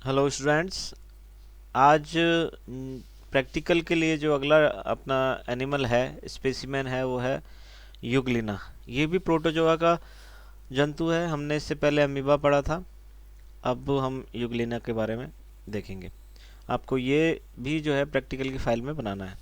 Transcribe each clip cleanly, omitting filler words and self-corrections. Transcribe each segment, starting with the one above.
Hello students. आज practical के लिए जो अगला अपना एनिमल है, स्पेसिमेन है, वो है यूग्लिना। ये भी प्रोटोजोआ का जंतु है। हमने इससे पहले अमीबा पढ़ा था। अब हम यूग्लिना के बारे में देखेंगे। आपको ये भी जो है प्रैक्टिकल की फाइल में बनाना है।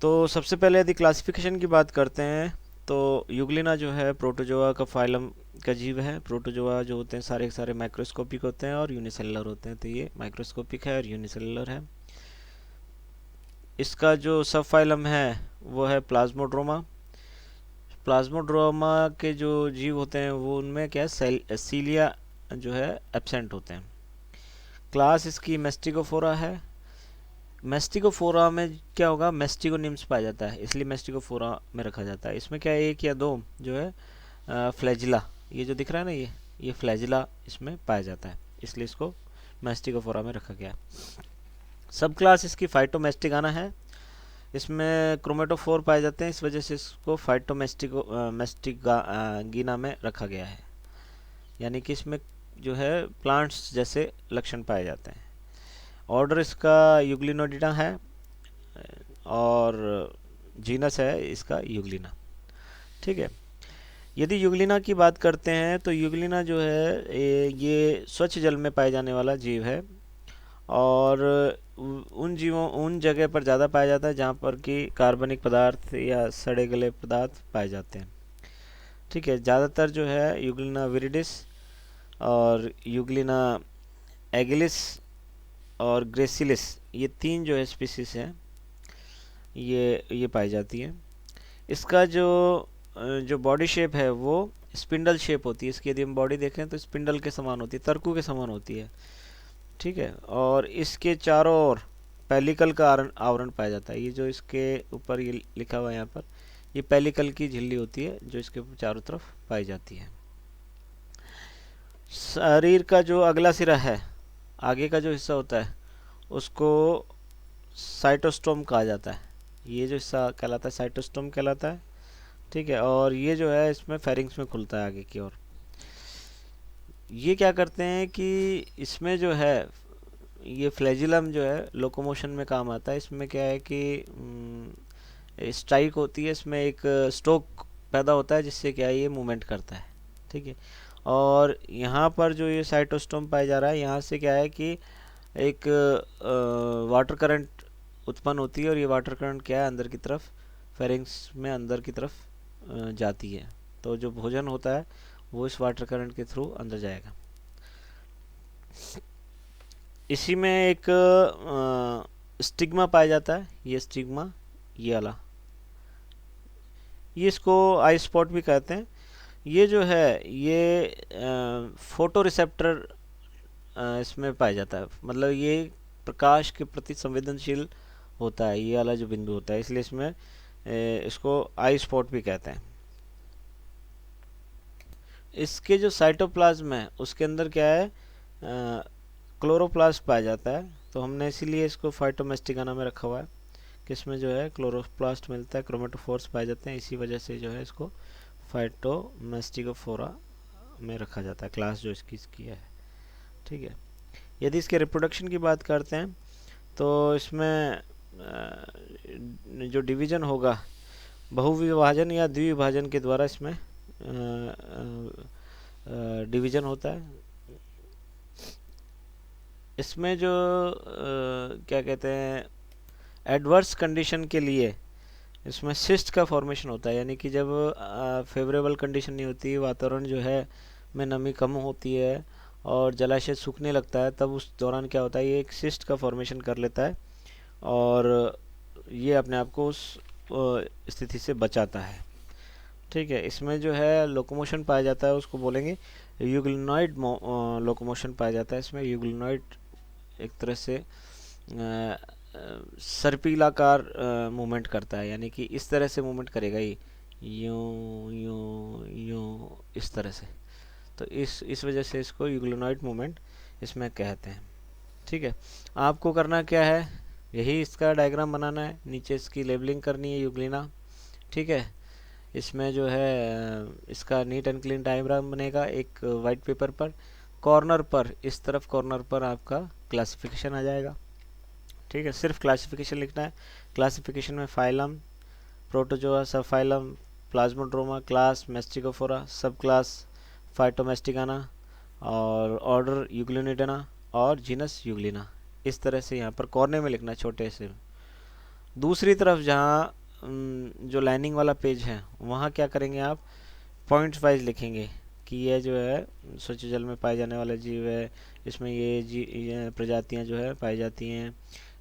तो सबसे पहले यदि क्लासिफिकेशन की बात करते हैं तो यूग्लिना जो है प्रोटोजोआ का फाइलम का जीव है। प्रोटोजोआ जो होते हैं सारे के सारे माइक्रोस्कोपिक होते हैं और यूनिसेलुलर होते हैं। तो ये माइक्रोस्कोपिक है और यूनिसेलुलर है। इसका जो सब फाइलम है वो है प्लाज्मोड्रोमा। प्लाज्मोड्रोमा के जो जीव होते हैं वो उनमें क्या है, सीलिया जो है एब्सेंट होते हैं। क्लास इसकी मेस्टिकोफोरा है। मेस्टिकोफोरा में क्या होगा, मेस्टिकोनिम्स पाया जाता है, इसलिए मेस्टिकोफोरा में रखा जाता है। इसमें क्या है, एक या दो जो है फ्लैजिला, ये जो दिख रहा है ना, ये फ्लैजिला इसमें पाया जाता है, इसलिए इसको मेस्टिकोफोरा में रखा गया है। सब क्लास इसकी फाइटोमेस्टिकाना है। इसमें क्रोमेटोफोर पाए जाते हैं, इस वजह से इसको मेस्टिकाना में रखा गया है। यानी कि इसमें जो है प्लांट्स जैसे लक्षण पाए जाते हैं। ऑर्डर इसका यूग्लिनोडिना है और जीनस है इसका यूग्लिना। ठीक है। यदि यूग्लिना की बात करते हैं तो यूग्लिना जो है ये स्वच्छ जल में पाए जाने वाला जीव है और उन जगह पर ज़्यादा पाया जाता है जहाँ पर कि कार्बनिक पदार्थ या सड़े गले पदार्थ पाए जाते हैं। ठीक है। ज़्यादातर जो है यूग्लिना विरिडिस और यूग्लिना एगिलिस और ग्रेसिलिस, ये तीन जो है स्पीसीज हैं, ये पाई जाती है। इसका जो बॉडी शेप है वो स्पिंडल शेप होती है। इसकी यदि हम बॉडी देखें तो स्पिंडल के समान होती है, तरकू के समान होती है। ठीक है। और इसके चारों ओर पेलिकल का आवरण पाया जाता है। ये जो इसके ऊपर ये लिखा हुआ है यहाँ पर, ये पेलिकल की झिल्ली होती है जो इसके चारों तरफ पाई जाती है। शरीर का जो अगला सिरा है, आगे का जो हिस्सा होता है, उसको साइटोस्टोम कहा जाता है। ये जो हिस्सा कहलाता है साइटोस्टोम कहलाता है। ठीक है। और ये जो है इसमें फेरिंग्स में खुलता है आगे की ओर। ये क्या करते हैं कि इसमें जो है ये फ्लैजिलम जो है लोकोमोशन में काम आता है। इसमें क्या है कि स्ट्राइक होती है, इसमें एक स्ट्रोक पैदा होता है जिससे क्या है ये मूवमेंट करता है। ठीक है। और यहाँ पर जो ये साइटोस्टोम पाया जा रहा है, यहाँ से क्या है कि एक वाटर करंट उत्पन्न होती है और ये वाटर करंट क्या है अंदर की तरफ फेरिंग्स में अंदर की तरफ जाती है। तो जो भोजन होता है वो इस वाटर करंट के थ्रू अंदर जाएगा। इसी में एक स्टिग्मा पाया जाता है। ये स्टिग्मा, ये वाला, ये इसको आई स्पॉट भी कहते हैं। ये जो है ये फोटो रिसेप्टर इसमें पाया जाता है, मतलब ये प्रकाश के प्रति संवेदनशील होता है, ये वाला जो बिंदु होता है, इसलिए इसमें इसको आई स्पॉट भी कहते हैं। इसके जो साइटोप्लाज्म है उसके अंदर क्या है, क्लोरोप्लास्ट पाया जाता है। तो हमने इसीलिए इसको फाइटोमेस्टिकाना में रखा हुआ है कि इसमें जो है क्लोरोप्लास्ट मिलता है, क्रोमेटोफोर्स पाए जाते हैं। इसी वजह से जो है इसको फाइटोमेस्टिकोफोरा में रखा जाता है, क्लास जो इसकी है। ठीक है। यदि इसके रिप्रोडक्शन की बात करते हैं तो इसमें जो डिवीज़न होगा बहुविभाजन या द्विविभाजन के द्वारा इसमें डिवीज़न होता है। इसमें जो क्या कहते हैं, एडवर्स कंडीशन के लिए इसमें सिस्ट का फॉर्मेशन होता है। यानी कि जब फेवरेबल कंडीशन नहीं होती, वातावरण जो है में नमी कम होती है और जलाशय सूखने लगता है, तब उस दौरान क्या होता है, ये एक सिस्ट का फॉर्मेशन कर लेता है और ये अपने आप को उस स्थिति से बचाता है। ठीक है। इसमें जो है लोकोमोशन पाया जाता है, उसको बोलेंगे यूग्लिनॉइड लोकोमोशन पाया जाता है। इसमें यूग्लिनॉइड एक तरह से सर्पिलाकार मूवमेंट करता है, यानी कि इस तरह से मूवमेंट करेगा, ये यूं यूं यूं इस तरह से। तो इस वजह से इसको यूग्लिनॉइड मूवमेंट इसमें कहते हैं। ठीक है। आपको करना क्या है, यही इसका डायग्राम बनाना है, नीचे इसकी लेबलिंग करनी है यूग्लिना। ठीक है। इसमें जो है इसका नीट एंड क्लीन डायग्राम बनेगा एक वाइट पेपर पर। कॉर्नर पर, इस तरफ कॉर्नर पर आपका क्लासिफिकेशन आ जाएगा। ठीक है, सिर्फ क्लासिफिकेशन लिखना है। क्लासिफिकेशन में फाइलम, प्रोटोजोआ, सब फाइलम, प्लाज्मोड्रोमा, क्लास मैस्टिकोफोरा, सब क्लास फाइटोमेस्टिकाना, और ऑर्डर यूग्लिनिडाना और जीनस यूग्लिना। इस तरह से यहाँ पर कॉर्नर में लिखना है छोटे से। दूसरी तरफ जहाँ जो लाइनिंग वाला पेज है वहाँ क्या करेंगे आप, पॉइंट्स वाइज लिखेंगे कि ये जो है स्वच्छ जल में पाए जाने वाला जीव है, इसमें ये प्रजातियाँ जो है पाई जाती हैं,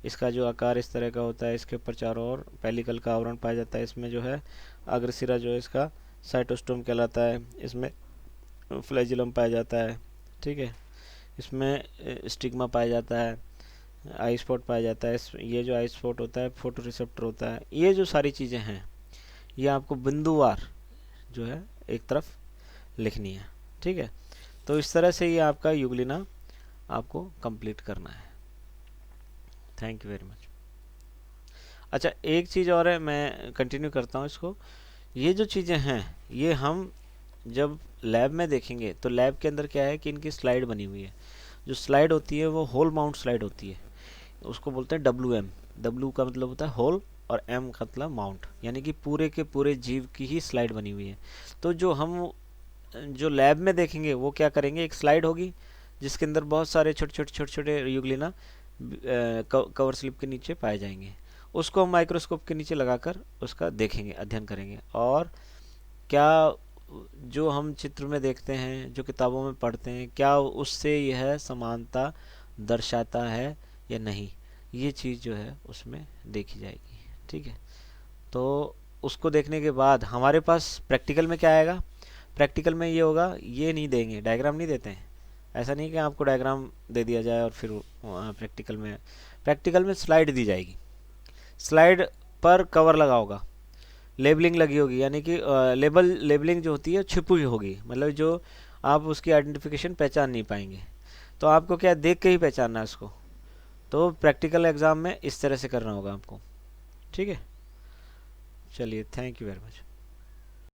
इसका जो आकार इस तरह का होता है, इसके ऊपर चारों ओर पेलिकल का आवरण पाया जाता है, इसमें जो है अग्रसिरा जो है इसका साइटोस्टोम कहलाता है, इसमें फ्लैजिलम पाया जाता है। ठीक है, इसमें स्टिग्मा पाया जाता है, आई स्पॉट पाया जाता है, ये जो आई स्पॉट होता है फोटो रिसेप्टर होता है। ये जो सारी चीज़ें हैं ये आपको बिंदुवार जो है एक तरफ लिखनी है। ठीक है, तो इस तरह से ये आपका यूग्लिना आपको कंप्लीट करना है। Thank you very much. अच्छा, एक चीज़ और है, मैं कंटिन्यू करता हूँ इसको। ये जो चीज़ें हैं ये हम जब लैब में देखेंगे तो लैब के अंदर क्या है कि इनकी स्लाइड बनी हुई है। जो स्लाइड होती है वो होल माउंट स्लाइड होती है, उसको बोलते हैं WM। W का मतलब होता है होल और M का मतलब माउंट, यानी कि पूरे के पूरे जीव की ही स्लाइड बनी हुई है। तो जो हम जो लैब में देखेंगे वो क्या करेंगे, एक स्लाइड होगी जिसके अंदर बहुत सारे छोटे छोटे यूग्लिना कवर स्लिप के नीचे पाए जाएंगे। उसको हम माइक्रोस्कोप के नीचे लगाकर उसका देखेंगे, अध्ययन करेंगे, और क्या जो हम चित्र में देखते हैं, जो किताबों में पढ़ते हैं, क्या उससे यह समानता दर्शाता है या नहीं, ये चीज़ जो है उसमें देखी जाएगी। ठीक है, तो उसको देखने के बाद हमारे पास प्रैक्टिकल में क्या आएगा। प्रैक्टिकल में ये होगा, ये नहीं देंगे, डायग्राम नहीं देते हैं। ऐसा नहीं कि आपको डायग्राम दे दिया जाए और फिर प्रैक्टिकल में स्लाइड दी जाएगी, स्लाइड पर कवर लगा होगा, लेबलिंग लगी होगी, यानी कि लेबलिंग जो होती है छिपी होगी, मतलब जो आप उसकी आइडेंटिफिकेशन पहचान नहीं पाएंगे। तो आपको क्या देख के ही पहचानना है उसको। तो प्रैक्टिकल एग्ज़ाम में इस तरह से करना होगा आपको। ठीक है, चलिए, थैंक यू वेरी मच।